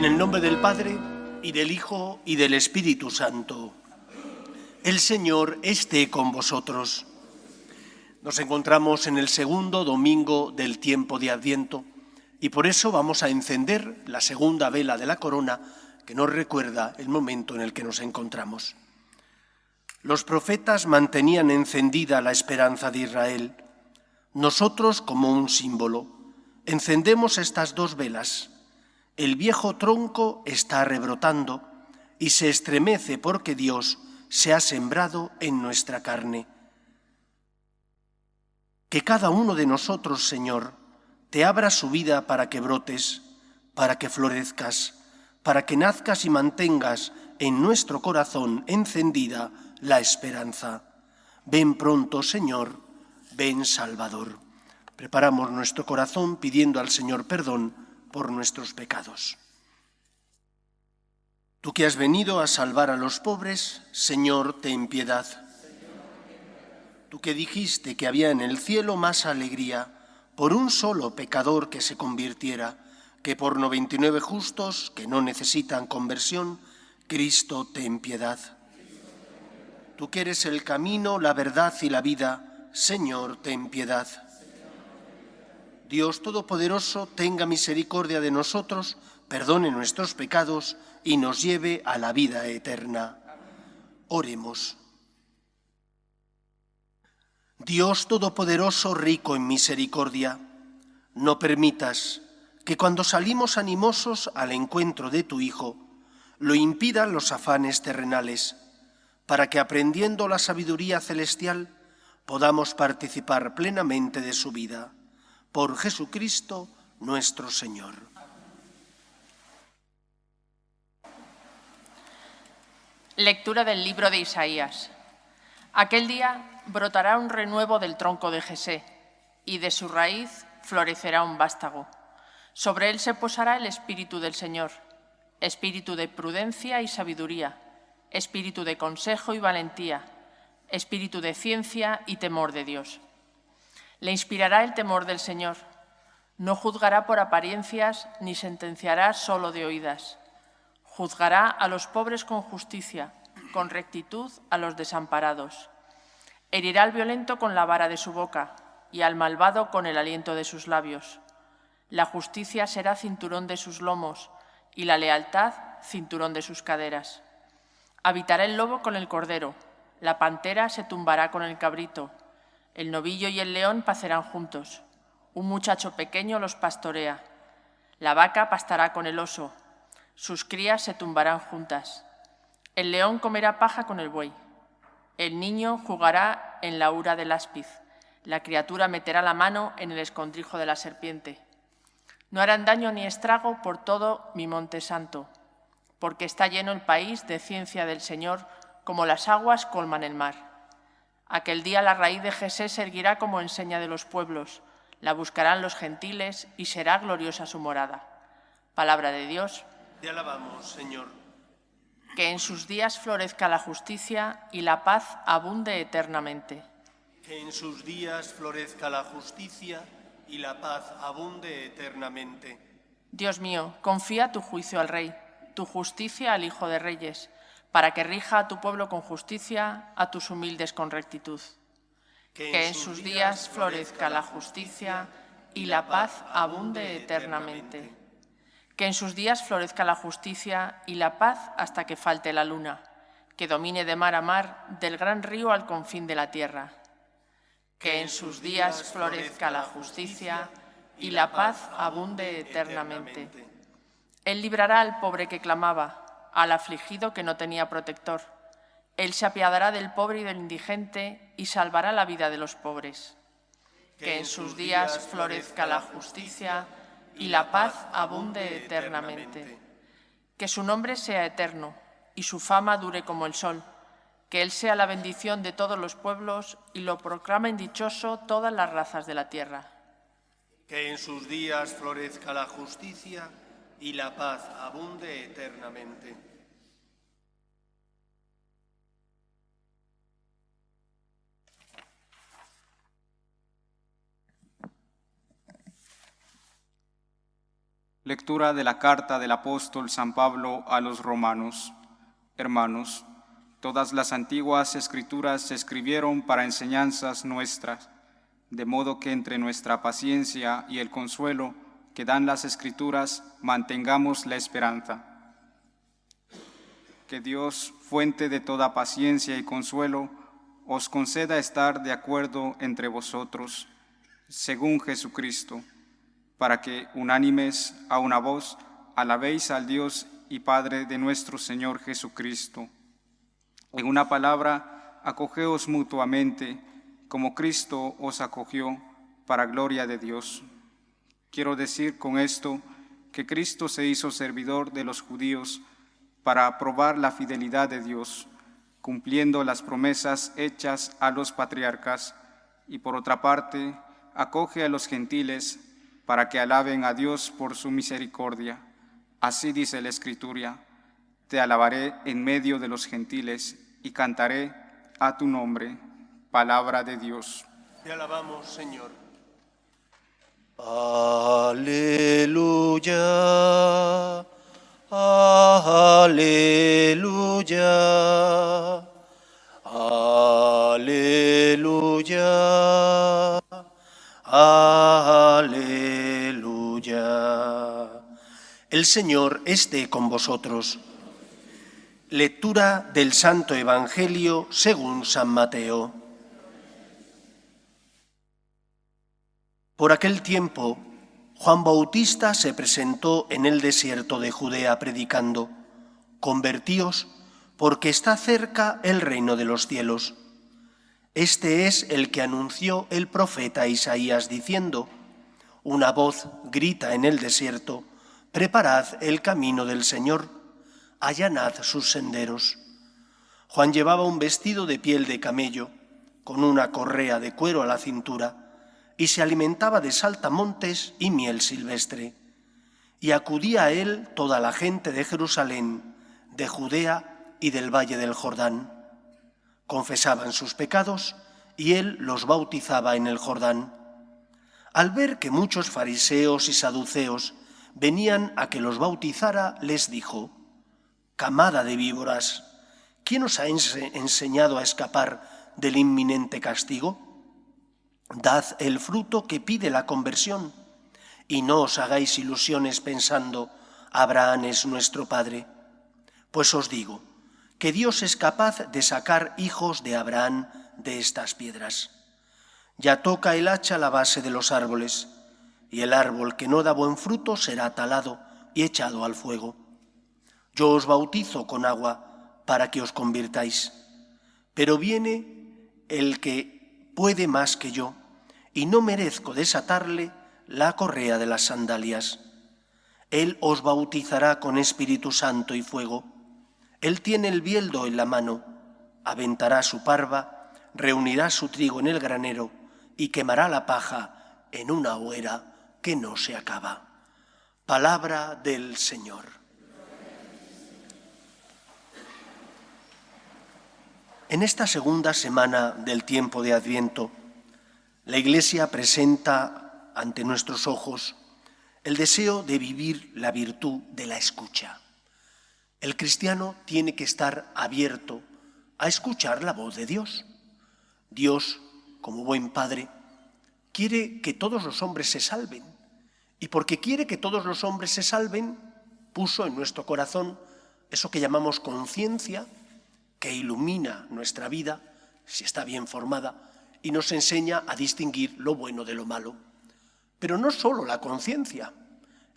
En el nombre del Padre, y del Hijo, y del Espíritu Santo. El Señor esté con vosotros. Nos encontramos en el segundo domingo del tiempo de Adviento y por eso vamos a encender la segunda vela de la corona que nos recuerda el momento en el que nos encontramos. Los profetas mantenían encendida la esperanza de Israel. Nosotros, como un símbolo, encendemos estas dos velas. El viejo tronco está rebrotando y se estremece porque Dios se ha sembrado en nuestra carne. Que cada uno de nosotros, Señor, te abra su vida para que brotes, para que florezcas, para que nazcas y mantengas en nuestro corazón encendida la esperanza. Ven pronto, Señor, ven Salvador. Preparamos nuestro corazón pidiendo al Señor perdón por nuestros pecados. Tú que has venido a salvar a los pobres, Señor, ten piedad. Tú que dijiste que había en el cielo más alegría por un solo pecador que se convirtiera que por 99 justos que no necesitan conversión, Cristo, ten piedad. Tú que eres el camino, la verdad y la vida, Señor, ten piedad. Dios Todopoderoso, tenga misericordia de nosotros, perdone nuestros pecados y nos lleve a la vida eterna. Oremos. Dios Todopoderoso, rico en misericordia, no permitas que cuando salimos animosos al encuentro de tu Hijo, lo impidan los afanes terrenales, para que aprendiendo la sabiduría celestial podamos participar plenamente de su vida. Por Jesucristo nuestro Señor. Lectura del libro de Isaías. Aquel día brotará un renuevo del tronco de Jesé, y de su raíz florecerá un vástago. Sobre él se posará el Espíritu del Señor, espíritu de prudencia y sabiduría, espíritu de consejo y valentía, espíritu de ciencia y temor de Dios. Le inspirará el temor del Señor. No juzgará por apariencias ni sentenciará solo de oídas. Juzgará a los pobres con justicia, con rectitud a los desamparados. Herirá al violento con la vara de su boca y al malvado con el aliento de sus labios. La justicia será cinturón de sus lomos y la lealtad cinturón de sus caderas. Habitará el lobo con el cordero, la pantera se tumbará con el cabrito, el novillo y el león pacerán juntos. Un muchacho pequeño los pastorea. La vaca pastará con el oso. Sus crías se tumbarán juntas. El león comerá paja con el buey. El niño jugará en la hura del áspiz. La criatura meterá la mano en el escondrijo de la serpiente. No harán daño ni estrago por todo mi monte santo, porque está lleno el país de ciencia del Señor, como las aguas colman el mar. Aquel día la raíz de Jesé se erguirá como enseña de los pueblos, la buscarán los gentiles y será gloriosa su morada. Palabra de Dios. Te alabamos, Señor. Que en sus días florezca la justicia y la paz abunde eternamente. Que en sus días florezca la justicia y la paz abunde eternamente. Dios mío, confía tu juicio al Rey, tu justicia al Hijo de Reyes, para que rija a tu pueblo con justicia, a tus humildes con rectitud. Que en sus días florezca la justicia y la paz abunde eternamente. Que en sus días florezca la justicia y la paz hasta que falte la luna, que domine de mar a mar, del gran río al confín de la tierra. Que en sus días florezca la justicia y la paz abunde eternamente. Él librará al pobre que clamaba, al afligido que no tenía protector. Él se apiadará del pobre y del indigente y salvará la vida de los pobres. Que en sus días florezca la justicia y la paz abunde eternamente. Que su nombre sea eterno y su fama dure como el sol. Que Él sea la bendición de todos los pueblos y lo proclamen dichoso todas las razas de la tierra. Que en sus días florezca la justicia y la paz abunde eternamente. Lectura de la carta del apóstol San Pablo a los romanos. Hermanos, todas las antiguas escrituras se escribieron para enseñanzas nuestras, de modo que entre nuestra paciencia y el consuelo que dan las escrituras mantengamos la esperanza. Que Dios, fuente de toda paciencia y consuelo, os conceda estar de acuerdo entre vosotros, según Jesucristo, para que, unánimes a una voz, alabéis al Dios y Padre de nuestro Señor Jesucristo. En una palabra, acogeos mutuamente, como Cristo os acogió, para gloria de Dios. Quiero decir con esto que Cristo se hizo servidor de los judíos para probar la fidelidad de Dios, cumpliendo las promesas hechas a los patriarcas, y por otra parte, acoge a los gentiles para que alaben a Dios por su misericordia. Así dice la Escritura: te alabaré en medio de los gentiles y cantaré a tu nombre. Palabra de Dios. Te alabamos, Señor. Aleluya, aleluya, aleluya, aleluya. El Señor esté con vosotros. Lectura del Santo Evangelio según San Mateo. Por aquel tiempo, Juan Bautista se presentó en el desierto de Judea predicando: «Convertíos, porque está cerca el reino de los cielos». Este es el que anunció el profeta Isaías diciendo: «Una voz grita en el desierto, preparad el camino del Señor, allanad sus senderos». Juan llevaba un vestido de piel de camello, con una correa de cuero a la cintura, y se alimentaba de saltamontes y miel silvestre. Y acudía a él toda la gente de Jerusalén, de Judea y del valle del Jordán. Confesaban sus pecados y él los bautizaba en el Jordán. Al ver que muchos fariseos y saduceos venían a que los bautizara, les dijo: «Camada de víboras, ¿quién os ha enseñado a escapar del inminente castigo? Dad el fruto que pide la conversión, y no os hagáis ilusiones pensando: Abraham es nuestro padre. Pues os digo que Dios es capaz de sacar hijos de Abraham de estas piedras. Ya toca el hacha la base de los árboles, y el árbol que no da buen fruto será talado y echado al fuego. Yo os bautizo con agua para que os convirtáis, pero viene el que puede más que yo, y no merezco desatarle la correa de las sandalias. Él os bautizará con Espíritu Santo y fuego. Él tiene el bieldo en la mano, aventará su parva, reunirá su trigo en el granero y quemará la paja en una hoguera que no se acaba». Palabra del Señor. En esta segunda semana del tiempo de Adviento, la Iglesia presenta ante nuestros ojos el deseo de vivir la virtud de la escucha. El cristiano tiene que estar abierto a escuchar la voz de Dios. Dios, como buen Padre, quiere que todos los hombres se salven. Y porque quiere que todos los hombres se salven, puso en nuestro corazón eso que llamamos conciencia, que ilumina nuestra vida, si está bien formada, y nos enseña a distinguir lo bueno de lo malo. Pero no solo la conciencia.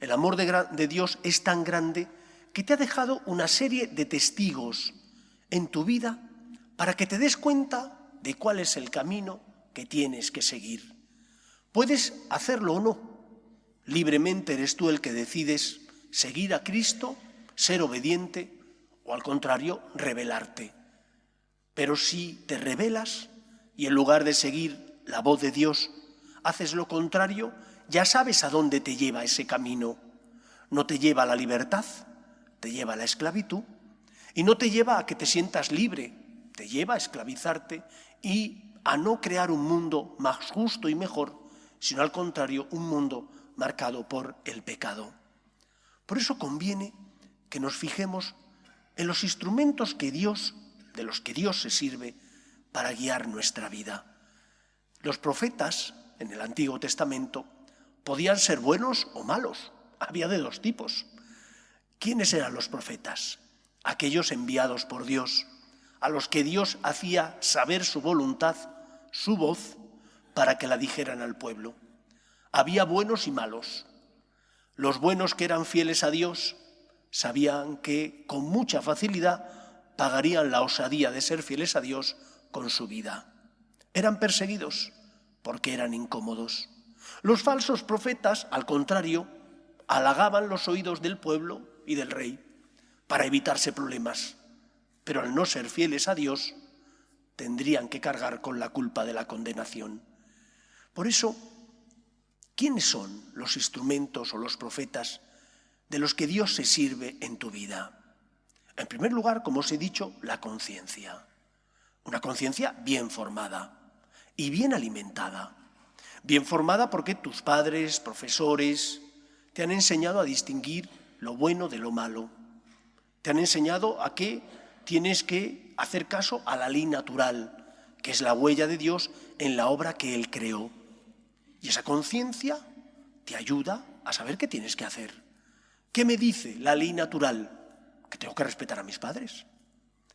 El amor de Dios es tan grande que te ha dejado una serie de testigos en tu vida para que te des cuenta de cuál es el camino que tienes que seguir. Puedes hacerlo o no. Libremente eres tú el que decides seguir a Cristo, ser obediente o, al contrario, rebelarte. Pero si te rebelas y en lugar de seguir la voz de Dios haces lo contrario, ya sabes a dónde te lleva ese camino. No te lleva a la libertad, te lleva a la esclavitud, y no te lleva a que te sientas libre, te lleva a esclavizarte y a no crear un mundo más justo y mejor, sino al contrario, un mundo marcado por el pecado. Por eso conviene que nos fijemos en los instrumentos de los que Dios se sirve para guiar nuestra vida. Los profetas en el Antiguo Testamento podían ser buenos o malos. Había de dos tipos. ¿Quiénes eran los profetas? Aquellos enviados por Dios, a los que Dios hacía saber su voluntad, su voz, para que la dijeran al pueblo. Había buenos y malos. Los buenos, que eran fieles a Dios, sabían que con mucha facilidad pagarían la osadía de ser fieles a Dios con su vida. Eran perseguidos porque eran incómodos. Los falsos profetas, al contrario, halagaban los oídos del pueblo y del rey para evitarse problemas, pero al no ser fieles a Dios, tendrían que cargar con la culpa de la condenación. Por eso, ¿quiénes son los instrumentos o los profetas de los que Dios se sirve en tu vida? En primer lugar, como os he dicho, la conciencia. Una conciencia bien formada y bien alimentada. Bien formada porque tus padres, profesores, te han enseñado a distinguir lo bueno de lo malo. Te han enseñado a que tienes que hacer caso a la ley natural, que es la huella de Dios en la obra que Él creó. Y esa conciencia te ayuda a saber qué tienes que hacer. ¿Qué me dice la ley natural? Que tengo que respetar a mis padres.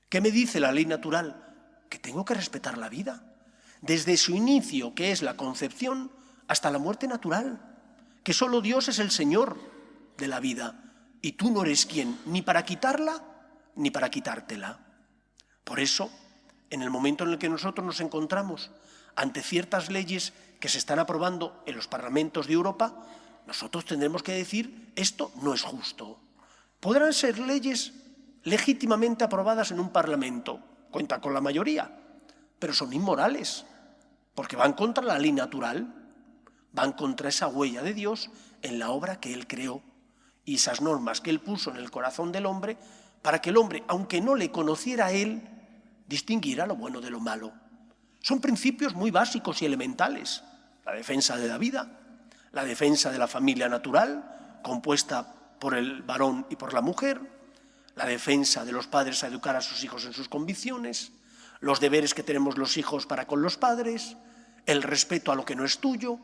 ¿Qué me dice la ley natural? Que tengo que respetar la vida. Desde su inicio, que es la concepción, hasta la muerte natural. Que solo Dios es el Señor de la vida. Y tú no eres quien, ni para quitarla, ni para quitártela. Por eso, en el momento en el que nosotros nos encontramos ante ciertas leyes que se están aprobando en los parlamentos de Europa, nosotros tendremos que decir, esto no es justo. Podrán ser leyes legítimamente aprobadas en un parlamento, cuenta con la mayoría, pero son inmorales, porque van contra la ley natural, van contra esa huella de Dios en la obra que Él creó y esas normas que Él puso en el corazón del hombre para que el hombre, aunque no le conociera a Él, distinguiera lo bueno de lo malo. Son principios muy básicos y elementales. La defensa de la vida, la defensa de la familia natural, compuesta por el varón y por la mujer, la defensa de los padres a educar a sus hijos en sus convicciones, los deberes que tenemos los hijos para con los padres, el respeto a lo que no es tuyo,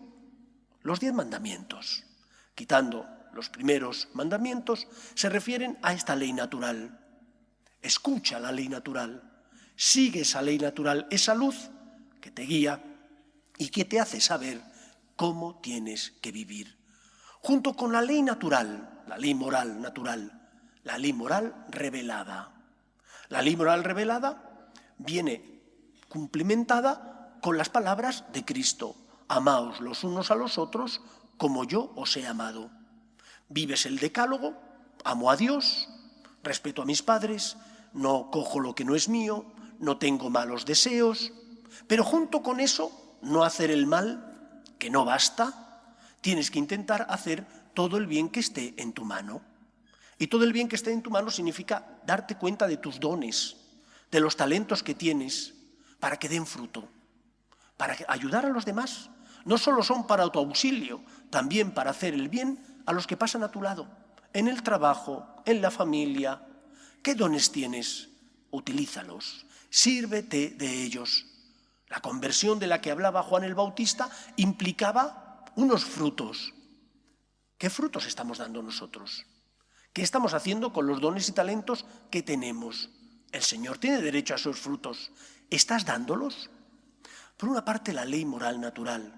los 10 mandamientos. Quitando los primeros mandamientos, se refieren a esta ley natural. Escucha la ley natural, sigue esa ley natural, esa luz que te guía y que te hace saber cómo tienes que vivir. Junto con la ley natural, la ley moral natural, la ley moral revelada. La ley moral revelada viene cumplimentada con las palabras de Cristo. Amaos los unos a los otros como yo os he amado. Vives el decálogo, amo a Dios, respeto a mis padres, no cojo lo que no es mío, no tengo malos deseos, pero junto con eso, no hacer el mal, que no basta, tienes que intentar hacer todo el bien que esté en tu mano. Y todo el bien que esté en tu mano significa darte cuenta de tus dones, de los talentos que tienes, para que den fruto, para ayudar a los demás. No solo son para autoauxilio, también para hacer el bien a los que pasan a tu lado, en el trabajo, en la familia. ¿Qué dones tienes? Utilízalos, sírvete de ellos. La conversión de la que hablaba Juan el Bautista implicaba unos frutos. ¿Qué frutos estamos dando nosotros? ¿Qué estamos haciendo con los dones y talentos que tenemos? El Señor tiene derecho a esos frutos. ¿Estás dándolos? Por una parte, la ley moral natural.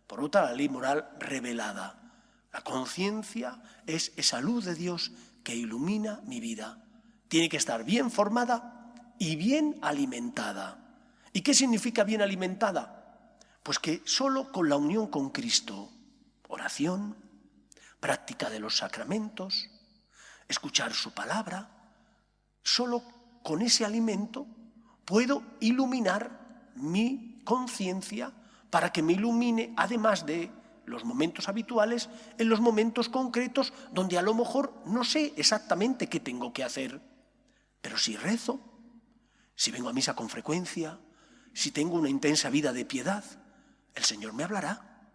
Por otra, la ley moral revelada. La conciencia es esa luz de Dios que ilumina mi vida. Tiene que estar bien formada y bien alimentada. ¿Y qué significa bien alimentada? Pues que solo con la unión con Cristo, oración, práctica de los sacramentos, escuchar su palabra, solo con ese alimento puedo iluminar mi conciencia para que me ilumine, además de los momentos habituales, en los momentos concretos donde a lo mejor no sé exactamente qué tengo que hacer. Pero si rezo, si vengo a misa con frecuencia, si tengo una intensa vida de piedad, el Señor me hablará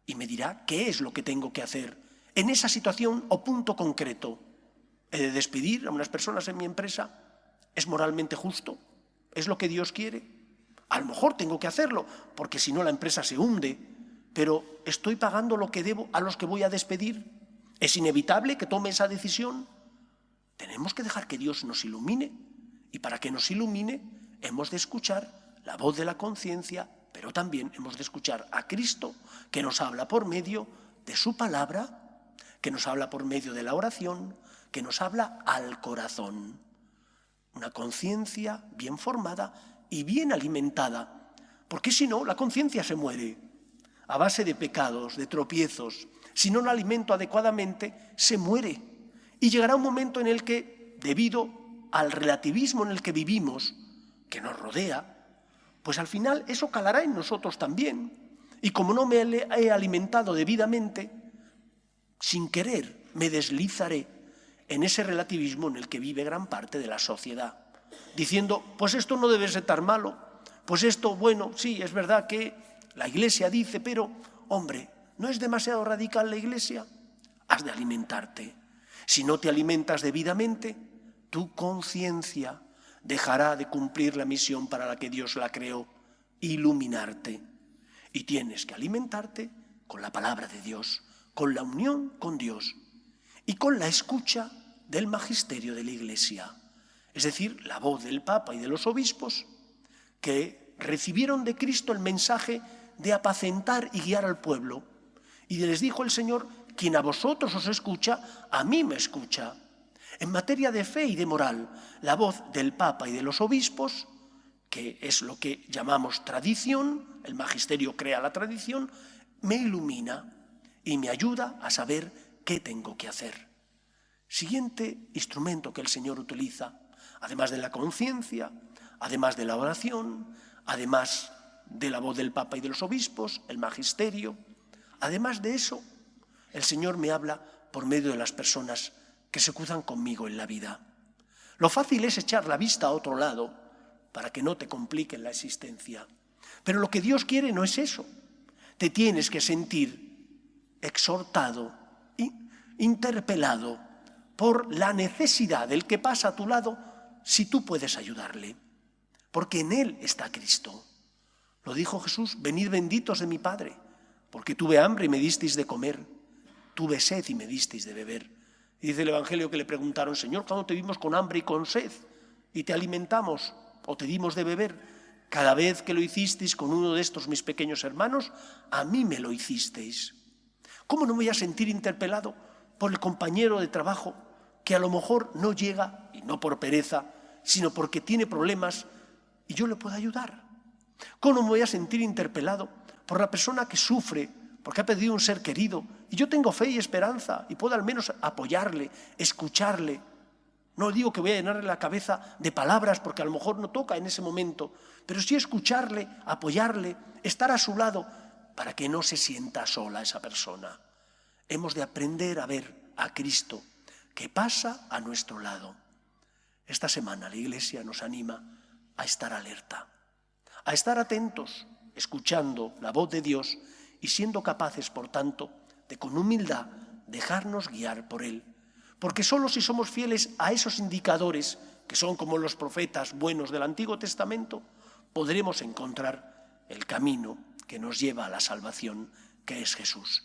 y me dirá qué es lo que tengo que hacer En esa situación o punto concreto, ¿he de despedir a unas personas en mi empresa? ¿Es moralmente justo? ¿Es lo que Dios quiere? A lo mejor tengo que hacerlo, porque si no la empresa se hunde, pero ¿estoy pagando lo que debo a los que voy a despedir? ¿Es inevitable que tome esa decisión? Tenemos que dejar que Dios nos ilumine, y para que nos ilumine hemos de escuchar la voz de la conciencia, pero también hemos de escuchar a Cristo, que nos habla por medio de su palabra, que nos habla por medio de la oración, que nos habla al corazón. Una conciencia bien formada y bien alimentada, porque si no, la conciencia se muere a base de pecados, de tropiezos. Si no la alimento adecuadamente, se muere. Y llegará un momento en el que, debido al relativismo en el que vivimos, que nos rodea, pues al final eso calará en nosotros también. Y como no me he alimentado debidamente, sin querer me deslizaré en ese relativismo en el que vive gran parte de la sociedad, diciendo, pues esto no debe ser tan malo, pues esto, bueno, sí, es verdad que la Iglesia dice, pero, hombre, ¿no es demasiado radical la Iglesia? Has de alimentarte. Si no te alimentas debidamente, tu conciencia dejará de cumplir la misión para la que Dios la creó, iluminarte. Y tienes que alimentarte con la palabra de Dios, con la unión con Dios y con la escucha del magisterio de la Iglesia, es decir, la voz del Papa y de los obispos que recibieron de Cristo el mensaje de apacentar y guiar al pueblo. Y les dijo el Señor, quien a vosotros os escucha, a mí me escucha. En materia de fe y de moral, la voz del Papa y de los obispos, que es lo que llamamos tradición, el magisterio crea la tradición, me ilumina y me ayuda a saber qué tengo que hacer. Siguiente instrumento que el Señor utiliza, además de la conciencia, además de la oración, además de la voz del Papa y de los obispos, el magisterio, además de eso, el Señor me habla por medio de las personas que se cruzan conmigo en la vida. Lo fácil es echar la vista a otro lado para que no te compliquen la existencia. Pero lo que Dios quiere no es eso. Te tienes que sentir exhortado, interpelado por la necesidad del que pasa a tu lado si tú puedes ayudarle. Porque en él está Cristo. Lo dijo Jesús, venid benditos de mi Padre, porque tuve hambre y me disteis de comer, tuve sed y me disteis de beber. Y dice el Evangelio que le preguntaron, Señor, ¿cuándo te vimos con hambre y con sed? Y te alimentamos o te dimos de beber. Cada vez que lo hicisteis con uno de estos mis pequeños hermanos, a mí me lo hicisteis. ¿Cómo no me voy a sentir interpelado por el compañero de trabajo que a lo mejor no llega, y no por pereza, sino porque tiene problemas y yo le puedo ayudar? ¿Cómo no me voy a sentir interpelado por la persona que sufre porque ha perdido un ser querido y yo tengo fe y esperanza y puedo al menos apoyarle, escucharle? No digo que voy a llenarle la cabeza de palabras porque a lo mejor no toca en ese momento, pero sí escucharle, apoyarle, estar a su lado para que no se sienta sola esa persona. Hemos de aprender a ver a Cristo que pasa a nuestro lado. Esta semana la Iglesia nos anima a estar alerta, a estar atentos, escuchando la voz de Dios y siendo capaces, por tanto, de con humildad dejarnos guiar por Él. Porque solo si somos fieles a esos indicadores, que son como los profetas buenos del Antiguo Testamento, podremos encontrar el camino que nos lleva a la salvación, que es Jesús.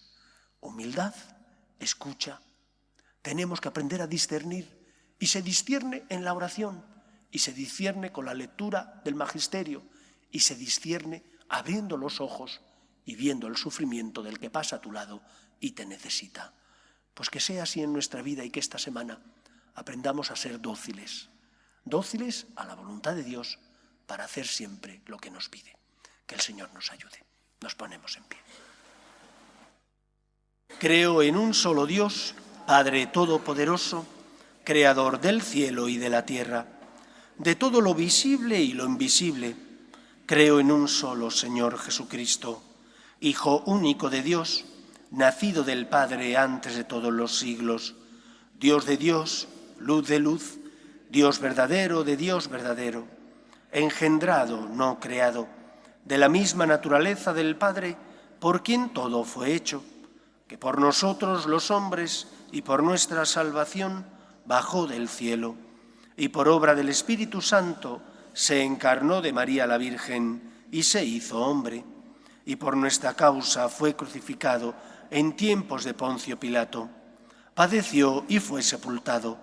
Humildad, escucha. Tenemos que aprender a discernir, y se discierne en la oración, y se discierne con la lectura del magisterio, y se discierne abriendo los ojos y viendo el sufrimiento del que pasa a tu lado y te necesita. Pues que sea así en nuestra vida y que esta semana aprendamos a ser dóciles, dóciles a la voluntad de Dios para hacer siempre lo que nos pide. Que el Señor nos ayude. Nos ponemos en pie. Creo en un solo Dios, Padre Todopoderoso, Creador del cielo y de la tierra, de todo lo visible y lo invisible. Creo en un solo Señor Jesucristo, Hijo único de Dios, nacido del Padre antes de todos los siglos, Dios de Dios, luz de luz, Dios verdadero de Dios verdadero, engendrado, no creado, de la misma naturaleza del Padre, por quien todo fue hecho. que por nosotros los hombres y por nuestra salvación bajó del cielo, y por obra del Espíritu Santo se encarnó de María la Virgen y se hizo hombre, y por nuestra causa fue crucificado en tiempos de Poncio Pilato. Padeció y fue sepultado,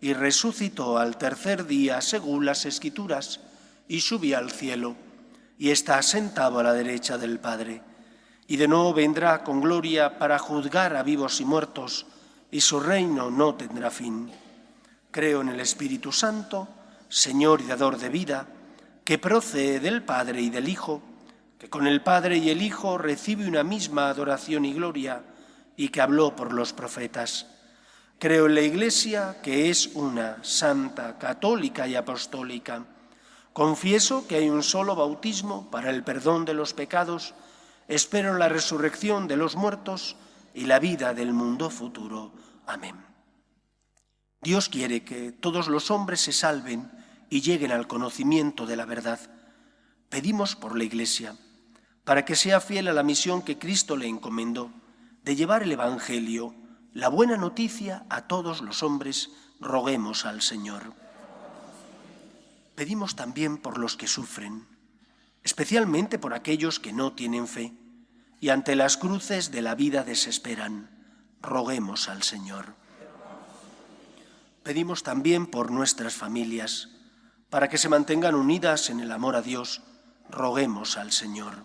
y resucitó al tercer día según las Escrituras, y subió al cielo, y está sentado a la derecha del Padre. Y de nuevo vendrá con gloria para juzgar a vivos y muertos, y su reino no tendrá fin. Creo en el Espíritu Santo, Señor y dador de vida, que procede del Padre y del Hijo, que con el Padre y el Hijo recibe una misma adoración y gloria, y que habló por los profetas. Creo en la Iglesia, que es una, santa, católica y apostólica. Confieso que hay un solo bautismo para el perdón de los pecados. Espero la resurrección de los muertos y la vida del mundo futuro. Amén. Dios quiere que todos los hombres se salven y lleguen al conocimiento de la verdad. Pedimos por la Iglesia, para que sea fiel a la misión que Cristo le encomendó, de llevar el Evangelio, la buena noticia, a todos los hombres. Roguemos al Señor. Pedimos también por los que sufren, especialmente por aquellos que no tienen fe y ante las cruces de la vida desesperan. Roguemos al Señor. Pedimos también por nuestras familias, para que se mantengan unidas en el amor a Dios. Roguemos al Señor.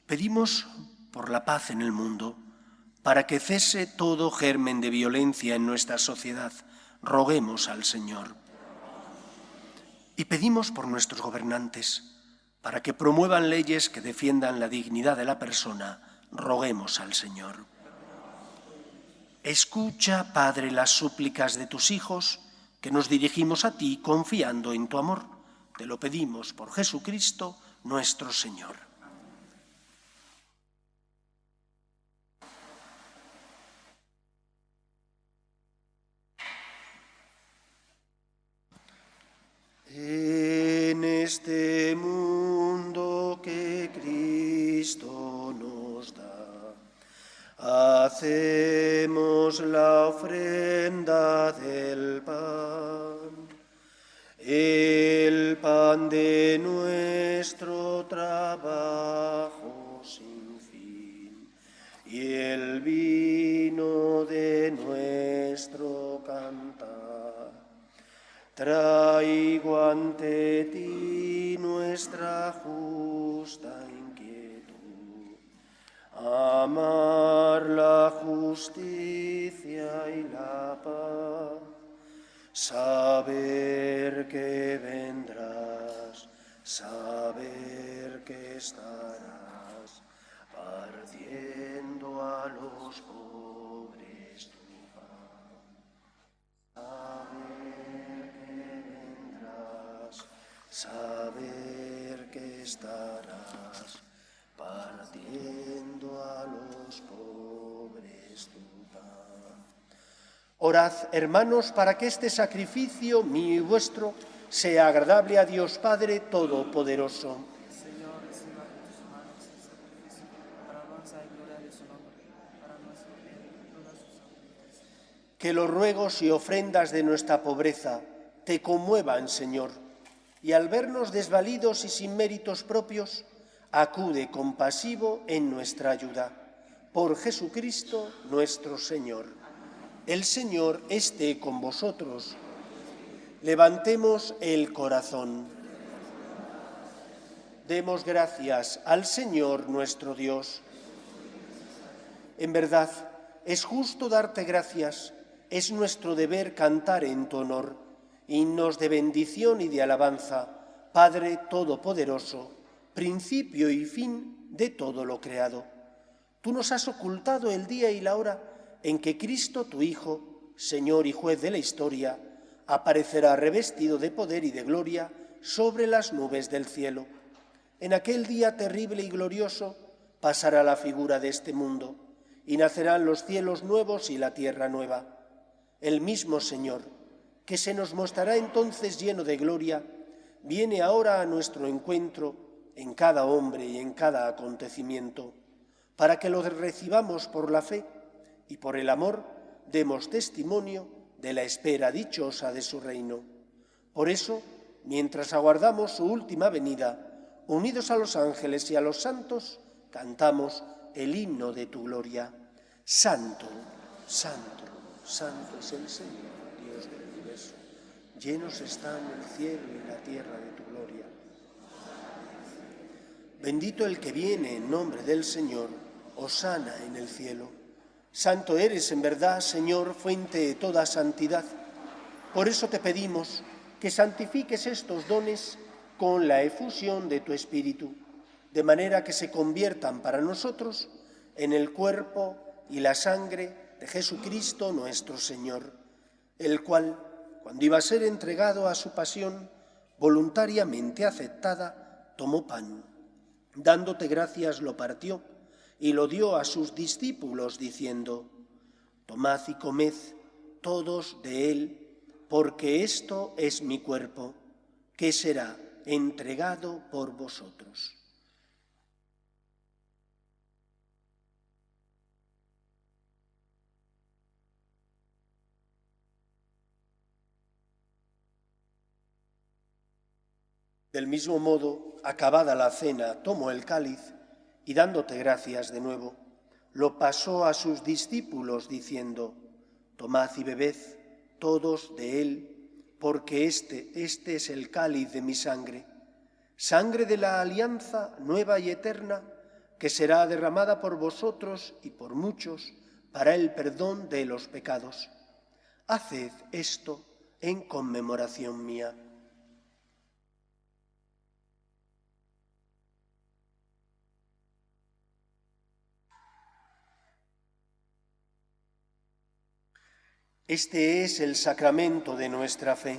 Pedimos por la paz en el mundo, para que cese todo germen de violencia en nuestra sociedad. Roguemos al Señor. Y pedimos por nuestros gobernantes, para que promuevan leyes que defiendan la dignidad de la persona. Roguemos al Señor. Escucha, Padre, las súplicas de tus hijos, que nos dirigimos a ti confiando en tu amor. Te lo pedimos por Jesucristo, nuestro Señor. En este mundo que Cristo nos da, hacemos la ofrenda del pan, el pan de nuestro trabajo sin fin y el vino de nuestro cantar. Traigo ante ti nuestra justa inquietud, amar la justicia y la paz, saber que vendrás, saber que estarás partiendo a los pobres tu pan, saber que estarás partiendo a los pobres tu pan. Orad, hermanos, para que este sacrificio mío y vuestro sea agradable a Dios Padre Todopoderoso. Señor, reciba de tus manos el sacrificio para alabanza y gloria de su nombre, para nuestro bien y todas sus familias. Que los ruegos y ofrendas de nuestra pobreza te conmuevan, Señor, y al vernos desvalidos y sin méritos propios, acude compasivo en nuestra ayuda. Por Jesucristo nuestro Señor. El Señor esté con vosotros. Levantemos el corazón. Demos gracias al Señor nuestro Dios. En verdad, es justo darte gracias, es nuestro deber cantar en tu honor. Himnos de bendición y de alabanza, Padre Todopoderoso, principio y fin de todo lo creado. Tú nos has ocultado el día y la hora en que Cristo, tu Hijo, Señor y Juez de la historia, aparecerá revestido de poder y de gloria sobre las nubes del cielo. En aquel día terrible y glorioso pasará la figura de este mundo y nacerán los cielos nuevos y la tierra nueva. El mismo Señor, que se nos mostrará entonces lleno de gloria, viene ahora a nuestro encuentro en cada hombre y en cada acontecimiento. para que lo recibamos por la fe y por el amor demos testimonio de la espera dichosa de su reino. Por eso, mientras aguardamos su última venida, unidos a los ángeles y a los santos, cantamos el himno de tu gloria. Santo, santo, santo es el Señor, Dios del universo. Llenos están el cielo y la tierra de tu gloria. Bendito el que viene en nombre del Señor, hosana en el cielo. Santo eres en verdad, Señor, fuente de toda santidad. Por eso te pedimos que santifiques estos dones con la efusión de tu Espíritu, de manera que se conviertan para nosotros en el cuerpo y la sangre de Jesucristo nuestro Señor, el cual, cuando iba a ser entregado a su pasión, voluntariamente aceptada, tomó pan. Dándote gracias lo partió y lo dio a sus discípulos diciendo: tomad y comed todos de él, porque esto es mi cuerpo, que será entregado por vosotros. Del mismo modo, acabada la cena, tomó el cáliz y dándote gracias de nuevo, lo pasó a sus discípulos diciendo: tomad y bebed todos de él, porque este es el cáliz de mi sangre, sangre de la alianza nueva y eterna, que será derramada por vosotros y por muchos para el perdón de los pecados. Haced esto en conmemoración mía. Este es el sacramento de nuestra fe.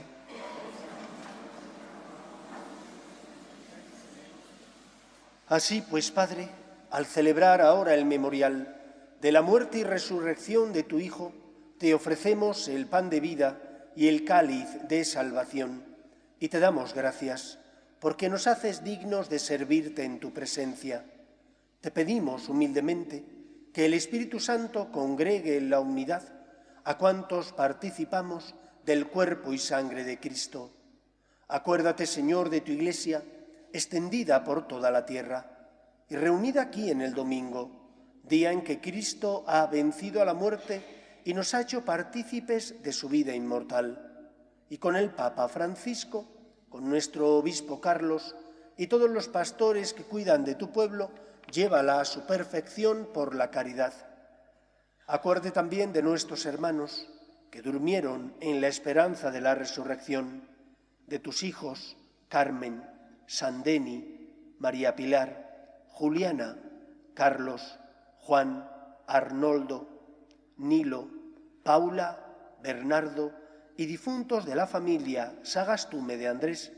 Así pues, Padre, al celebrar ahora el memorial de la muerte y resurrección de tu Hijo, te ofrecemos el pan de vida y el cáliz de salvación, y te damos gracias, porque nos haces dignos de servirte en tu presencia. Te pedimos humildemente que el Espíritu Santo congregue en la unidad a cuantos participamos del cuerpo y sangre de Cristo. Acuérdate, Señor, de tu Iglesia, extendida por toda la tierra y reunida aquí en el domingo, día en que Cristo ha vencido a la muerte y nos ha hecho partícipes de su vida inmortal. Y con el Papa Francisco, con nuestro obispo Carlos y todos los pastores que cuidan de tu pueblo, llévala a su perfección por la caridad. Acuérdate también de nuestros hermanos que durmieron en la esperanza de la resurrección, de tus hijos Carmen, Sandeni, María Pilar, Juliana, Carlos, Juan, Arnoldo, Nilo, Paula, Bernardo y difuntos de la familia Sagastume de Andrés,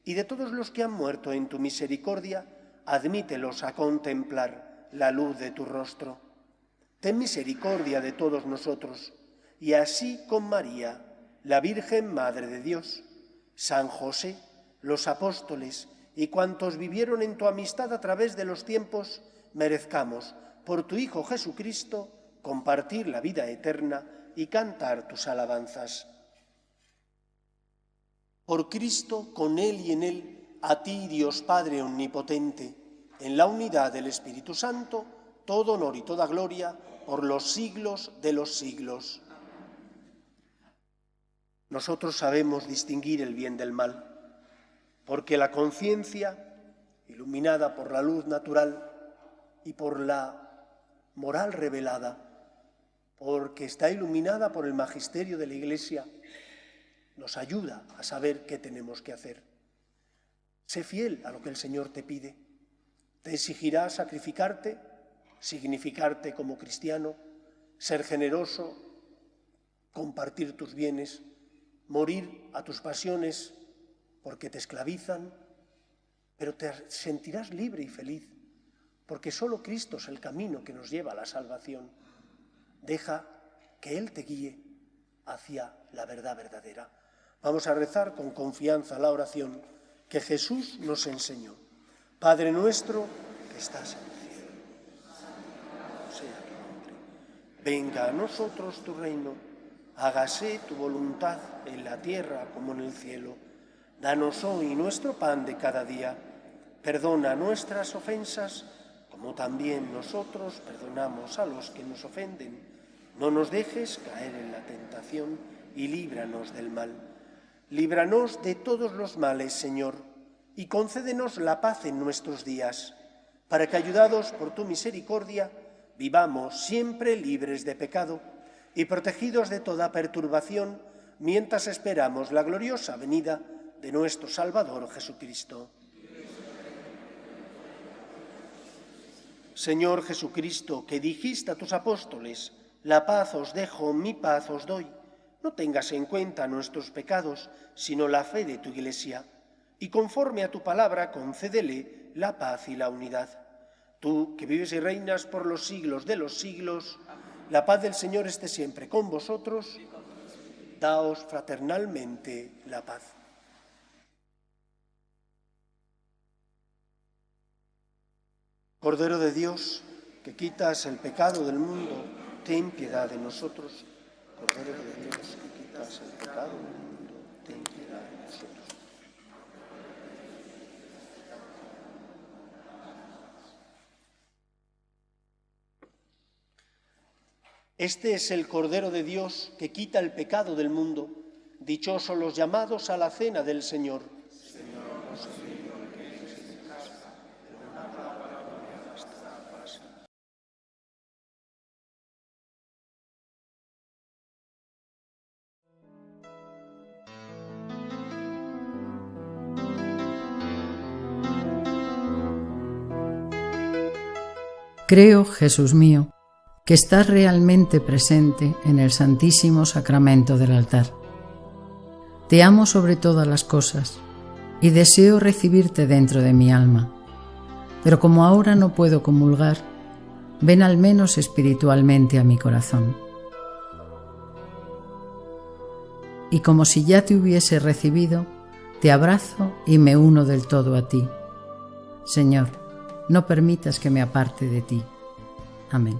y de todos los que han muerto en tu misericordia, admítelos a contemplar la luz de tu rostro. Ten misericordia de todos nosotros, y así con María, la Virgen Madre de Dios, San José, los apóstoles y cuantos vivieron en tu amistad a través de los tiempos, merezcamos, por tu Hijo Jesucristo, compartir la vida eterna y cantar tus alabanzas. Por Cristo, con Él y en Él, a ti, Dios Padre omnipotente, en la unidad del Espíritu Santo, todo honor y toda gloria por los siglos de los siglos. Nosotros sabemos distinguir el bien del mal, porque la conciencia, iluminada por la luz natural y por la moral revelada, porque está iluminada por el magisterio de la Iglesia, nos ayuda a saber qué tenemos que hacer. Sé fiel a lo que el Señor te pide. Te exigirá sacrificarte, significarte como cristiano, ser generoso, compartir tus bienes, morir a tus pasiones porque te esclavizan, pero te sentirás libre y feliz, porque solo Cristo es el camino que nos lleva a la salvación. Deja que Él te guíe hacia la verdad verdadera. Vamos a rezar con confianza la oración que Jesús nos enseñó. Padre nuestro que estás en el cielo. Venga a nosotros tu reino, hágase tu voluntad en la tierra como en el cielo. Danos hoy nuestro pan de cada día. Perdona nuestras ofensas, como también nosotros perdonamos a los que nos ofenden. No nos dejes caer en la tentación y líbranos del mal. Líbranos de todos los males, Señor, y concédenos la paz en nuestros días, para que, ayudados por tu misericordia, vivamos siempre libres de pecado y protegidos de toda perturbación, mientras esperamos la gloriosa venida de nuestro Salvador Jesucristo. Señor Jesucristo, que dijiste a tus apóstoles: la paz os dejo, mi paz os doy, no tengas en cuenta nuestros pecados, sino la fe de tu Iglesia, y conforme a tu palabra concédele la paz y la unidad. Tú, que vives y reinas por los siglos de los siglos, la paz del Señor esté siempre con vosotros. Daos fraternalmente la paz. Cordero de Dios, que quitas el pecado del mundo, ten piedad de nosotros. Cordero de Dios, que quitas el pecado del mundo, ten piedad de nosotros. Este es el Cordero de Dios que quita el pecado del mundo. Dichosos los llamados a la cena del Señor. Señor, no soy digno que entres en mi casa, pero una palabra me bastará para siempre. Creo, Jesús mío, que estás realmente presente en el Santísimo Sacramento del altar. Te amo sobre todas las cosas y deseo recibirte dentro de mi alma, pero como ahora no puedo comulgar, ven al menos espiritualmente a mi corazón. Y como si ya te hubiese recibido, te abrazo y me uno del todo a ti. Señor, no permitas que me aparte de ti. Amén.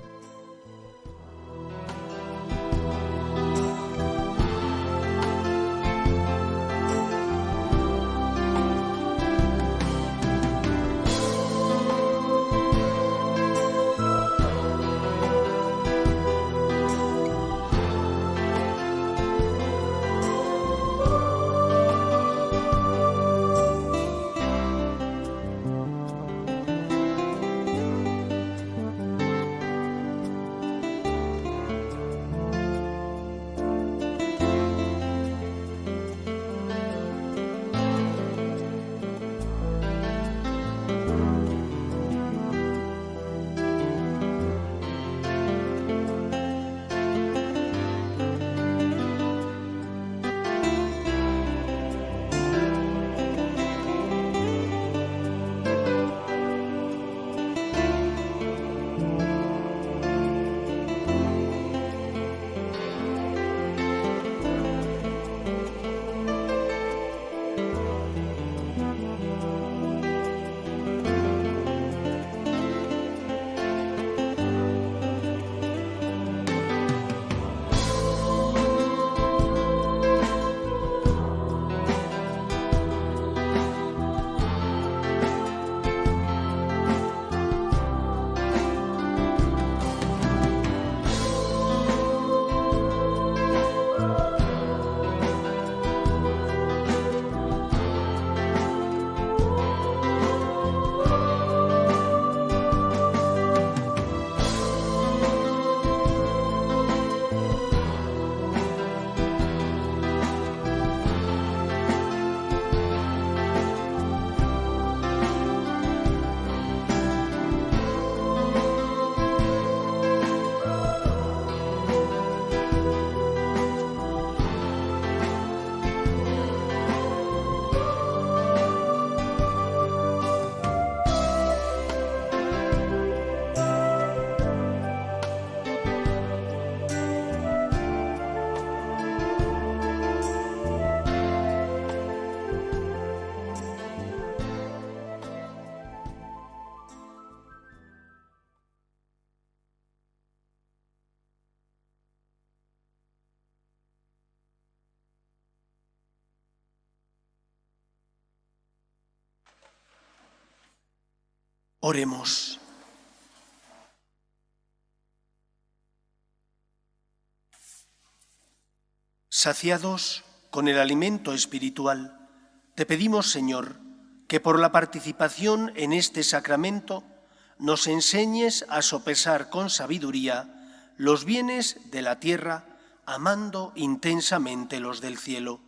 Oremos. Saciados con el alimento espiritual, te pedimos, Señor, que por la participación en este sacramento nos enseñes a sopesar con sabiduría los bienes de la tierra, amando intensamente los del cielo.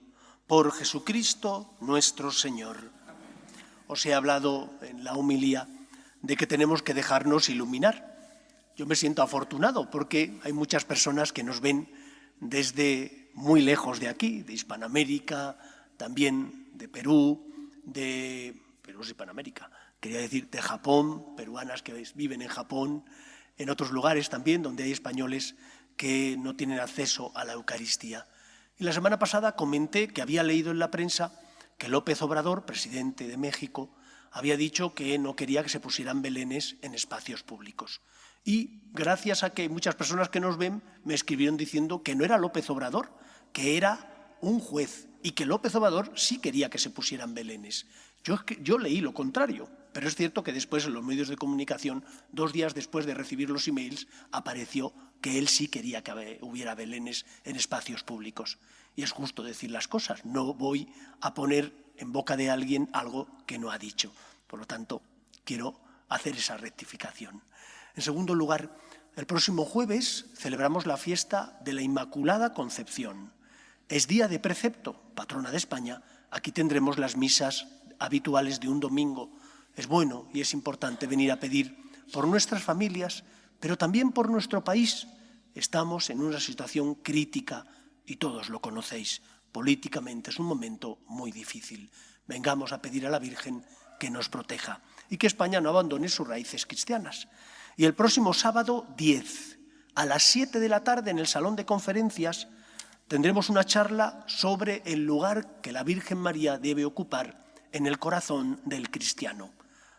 Por Jesucristo nuestro Señor. Os he hablado en la homilía de que tenemos que dejarnos iluminar. Yo me siento afortunado porque hay muchas personas que nos ven desde muy lejos de aquí, de Hispanoamérica, también de Perú, Perú es Hispanoamérica, quería decir de Japón, peruanas que viven en Japón, en otros lugares también donde hay españoles que no tienen acceso a la Eucaristía. Y la semana pasada comenté que había leído en la prensa que López Obrador, presidente de México, había dicho que no quería que se pusieran belenes en espacios públicos. Y gracias a que muchas personas que nos ven me escribieron diciendo que no era López Obrador, que era un juez y que López Obrador sí quería que se pusieran belenes. Yo leí lo contrario, pero es cierto que después en los medios de comunicación, 2 días después de recibir los emails, apareció que él sí quería que hubiera belenes en espacios públicos. Y es justo decir las cosas, no voy a poner en boca de alguien algo que no ha dicho. Por lo tanto, quiero hacer esa rectificación. En segundo lugar, el próximo jueves celebramos la fiesta de la Inmaculada Concepción. Es día de precepto, patrona de España. Aquí tendremos las misas habituales de un domingo. Es bueno y es importante venir a pedir por nuestras familias, pero también por nuestro país. Estamos en una situación crítica y todos lo conocéis. Políticamente es un momento muy difícil. Vengamos a pedir a la Virgen que nos proteja y que España no abandone sus raíces cristianas. Y el próximo sábado 10, a las 7 de la tarde, en el Salón de Conferencias, tendremos una charla sobre el lugar que la Virgen María debe ocupar en el corazón del cristiano.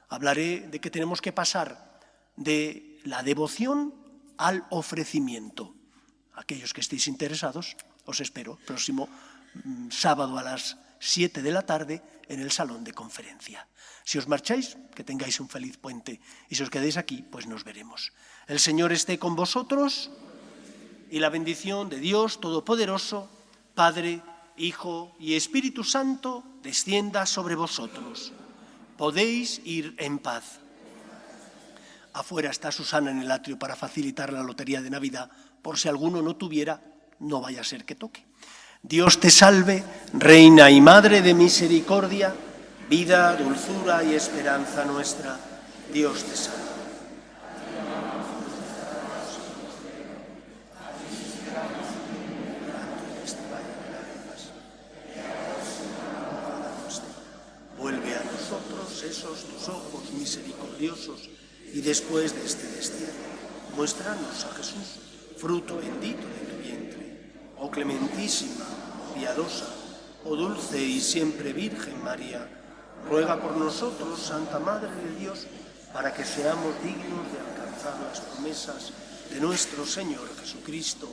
Hablaré de que tenemos que pasar de la devoción al ofrecimiento. Aquellos que estéis interesados, os espero el próximo sábado a las 7 de la tarde en el Salón de Conferencia. Si os marcháis, que tengáis un feliz puente, y si os quedáis aquí, pues nos veremos. El Señor esté con vosotros y la bendición de Dios Todopoderoso, Padre, Hijo y Espíritu Santo, descienda sobre vosotros. Podéis ir en paz. Afuera está Susana en el atrio para facilitar la lotería de Navidad, por si alguno no tuviera, no vaya a ser que toque. Dios te salve, Reina y Madre de misericordia, vida, dulzura y esperanza nuestra. Dios te salve. Vuelve a nosotros esos tus ojos misericordiosos y después de este destierro, muéstranos a Jesús, fruto bendito de tu vientre. Oh clementísima, piadosa, oh dulce y siempre Virgen María, ruega por nosotros, Santa Madre de Dios, para que seamos dignos de alcanzar las promesas de nuestro Señor Jesucristo.